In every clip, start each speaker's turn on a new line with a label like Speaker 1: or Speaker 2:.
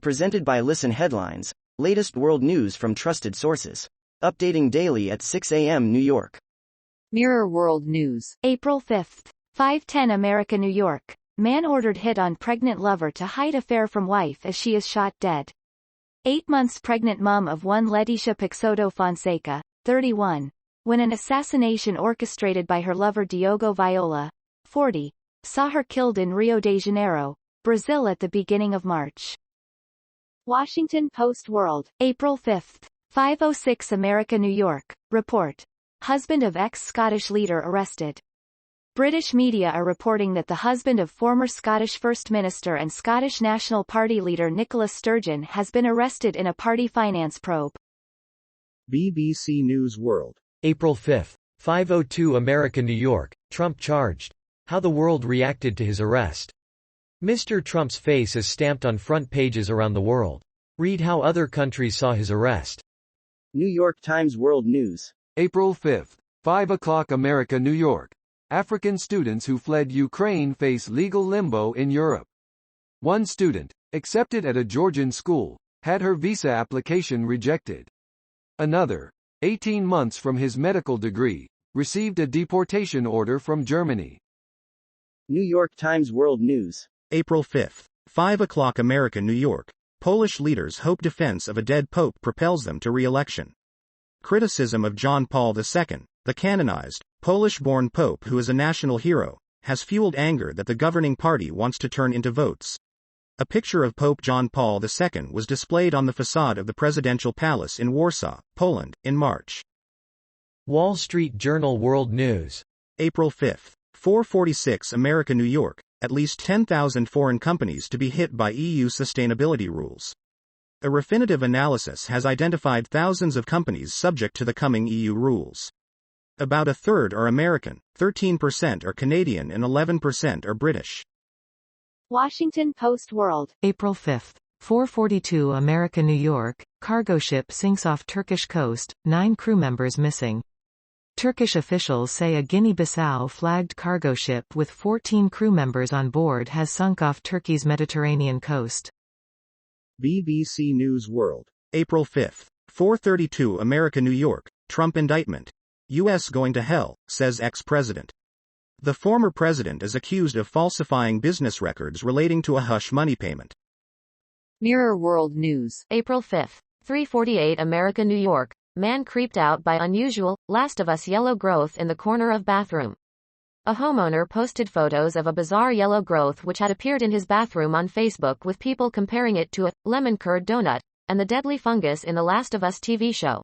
Speaker 1: Presented by Listen Headlines, latest world news from trusted sources. Updating daily at 6 a.m. New York.
Speaker 2: Mirror World News. April 5th. 5:10 America, New York. Man ordered hit on pregnant lover to hide affair from wife as she is shot dead. 8 months pregnant mom of one Leticia Pixoto Fonseca, 31, when an assassination orchestrated by her lover Diogo Viola, 40, saw her killed in Rio de Janeiro, Brazil at the beginning of March. Washington Post World. April 5th. 5:06 America, New York. Report. Husband of ex-Scottish leader arrested. British media are reporting that the husband of former Scottish First Minister and Scottish National Party leader Nicola Sturgeon has been arrested in a party finance probe.
Speaker 3: BBC News World.
Speaker 4: April 5, 5:02 America, New York. Trump charged. How the world reacted to his arrest. Mr. Trump's face is stamped on front pages around the world. Read how other countries saw his arrest.
Speaker 1: New York Times World News.
Speaker 5: April 5, 5 o'clock America, New York. African students who fled Ukraine face legal limbo in Europe. One student, accepted at a Georgian school, had her visa application rejected. Another, 18 months from his medical degree, received a deportation order from Germany.
Speaker 1: New York Times World News.
Speaker 3: April 5, 5 o'clock America, New York. Polish leaders hope defense of a dead pope propels them to re-election. Criticism of John Paul II, the canonized, Polish-born pope who is a national hero, has fueled anger that the governing party wants to turn into votes. A picture of Pope John Paul II was displayed on the facade of the presidential palace in Warsaw, Poland, in March.
Speaker 4: Wall Street Journal World News.
Speaker 3: April 5, 4:46 America, New York. At least 10,000 foreign companies to be hit by EU sustainability rules. A Refinitiv analysis has identified thousands of companies subject to the coming EU rules. About a third are American, 13% are Canadian and 11% are British.
Speaker 2: Washington Post World.
Speaker 6: April 5, 4:42 America, New York. Cargo ship sinks off Turkish coast, 9 crew members missing. Turkish officials say a Guinea-Bissau-flagged cargo ship with 14 crew members on board has sunk off Turkey's Mediterranean coast.
Speaker 3: BBC News World. April 5, 4:32 America, New York. Trump indictment. U.S. going to hell, says ex-president. The former president is accused of falsifying business records relating to a hush money payment.
Speaker 2: Mirror World News.
Speaker 7: April 5, 3:48 America, New York. Man creeped out by unusual, Last of Us yellow growth in the corner of bathroom. A homeowner posted photos of a bizarre yellow growth which had appeared in his bathroom on Facebook, with people comparing it to a lemon curd donut and the deadly fungus in the Last of Us TV show.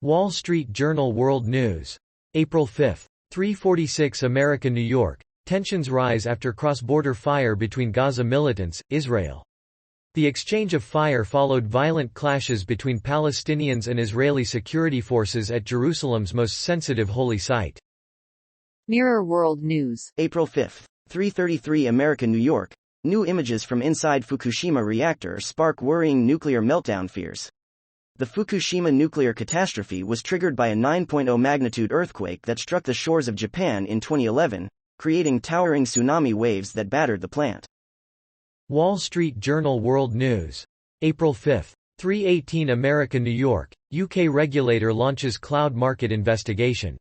Speaker 4: Wall Street Journal World News. April 5, 3:46 America, New York. Tensions rise after cross-border fire between Gaza militants, Israel. The exchange of fire followed violent clashes between Palestinians and Israeli security forces at Jerusalem's most sensitive holy site.
Speaker 2: Mirror World News.
Speaker 1: April 5, 3:33 America, New York. New images from inside Fukushima reactor spark worrying nuclear meltdown fears. The Fukushima nuclear catastrophe was triggered by a 9.0 magnitude earthquake that struck the shores of Japan in 2011, creating towering tsunami waves that battered the plant.
Speaker 4: Wall Street Journal World News. April 5, 3:18 America, New York. UK regulator launches cloud market investigation.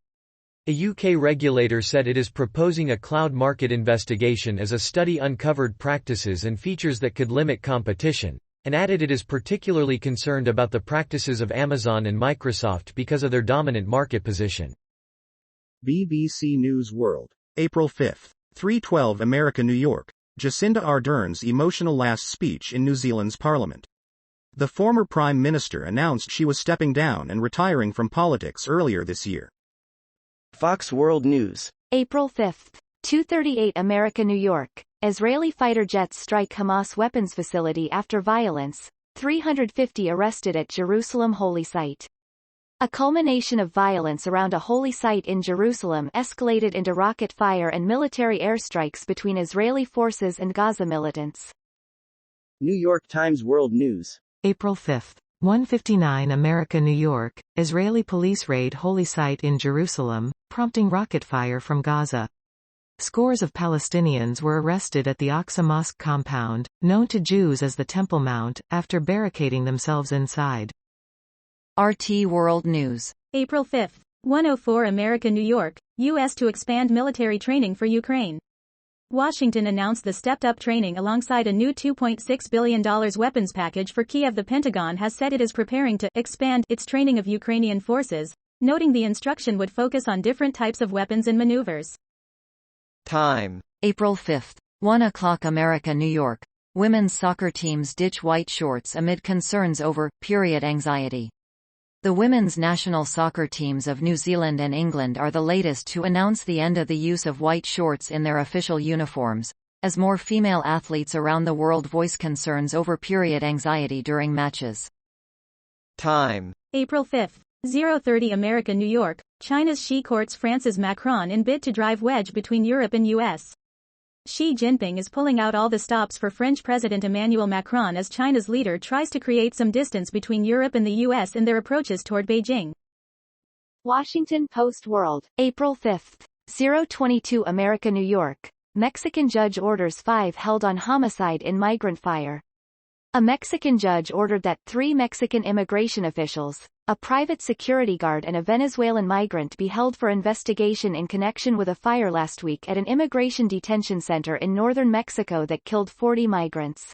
Speaker 4: A UK regulator said it is proposing a cloud market investigation as a study uncovered practices and features that could limit competition, and added it is particularly concerned about the practices of Amazon and Microsoft because of their dominant market position.
Speaker 3: BBC News World. April 5, 3:12 America, New York. Jacinda Ardern's emotional last speech in New Zealand's parliament. The former prime minister announced she was stepping down and retiring from politics earlier this year.
Speaker 1: Fox World News.
Speaker 2: April 5, 2:38 America, New York. Israeli fighter jets strike Hamas weapons facility after violence, 350 arrested at Jerusalem Holy Site. A culmination of violence around a holy site in Jerusalem escalated into rocket fire and military airstrikes between Israeli forces and Gaza militants.
Speaker 1: New York Times World News.
Speaker 6: April 5, 1:59 America, New York. Israeli police raid holy site in Jerusalem, prompting rocket fire from Gaza. scores of Palestinians were arrested at the Aqsa Mosque compound, known to Jews as the Temple Mount, after barricading themselves inside.
Speaker 2: RT World News.
Speaker 8: April 5. 104 America New York, U.S. to expand military training for Ukraine. Washington announced the stepped-up training alongside a new $2.6 billion weapons package for Kiev. The Pentagon has said it is preparing to expand its training of Ukrainian forces, noting the instruction would focus on different types of weapons and maneuvers.
Speaker 1: Time.
Speaker 2: April 5. 1 o'clock America New York. Women's soccer teams ditch white shorts amid concerns over period anxiety. The women's national soccer teams of New Zealand and England are the latest to announce the end of the use of white shorts in their official uniforms, as more female athletes around the world voice concerns over period anxiety during matches.
Speaker 1: Time.
Speaker 8: April 5. 0:30 America New York. China's Xi courts France's Macron in bid to drive wedge between Europe and U.S. Xi Jinping is pulling out all the stops for French President Emmanuel Macron as China's leader tries to create some distance between Europe and the U.S. in their approaches toward Beijing.
Speaker 2: Washington Post World. April 5. 0:22 America New York. Mexican judge orders 5 held on homicide in migrant fire. A Mexican judge ordered that 3 Mexican immigration officials, a private security guard and a Venezuelan migrant be held for investigation in connection with a fire last week at an immigration detention center in northern Mexico that killed 40 migrants.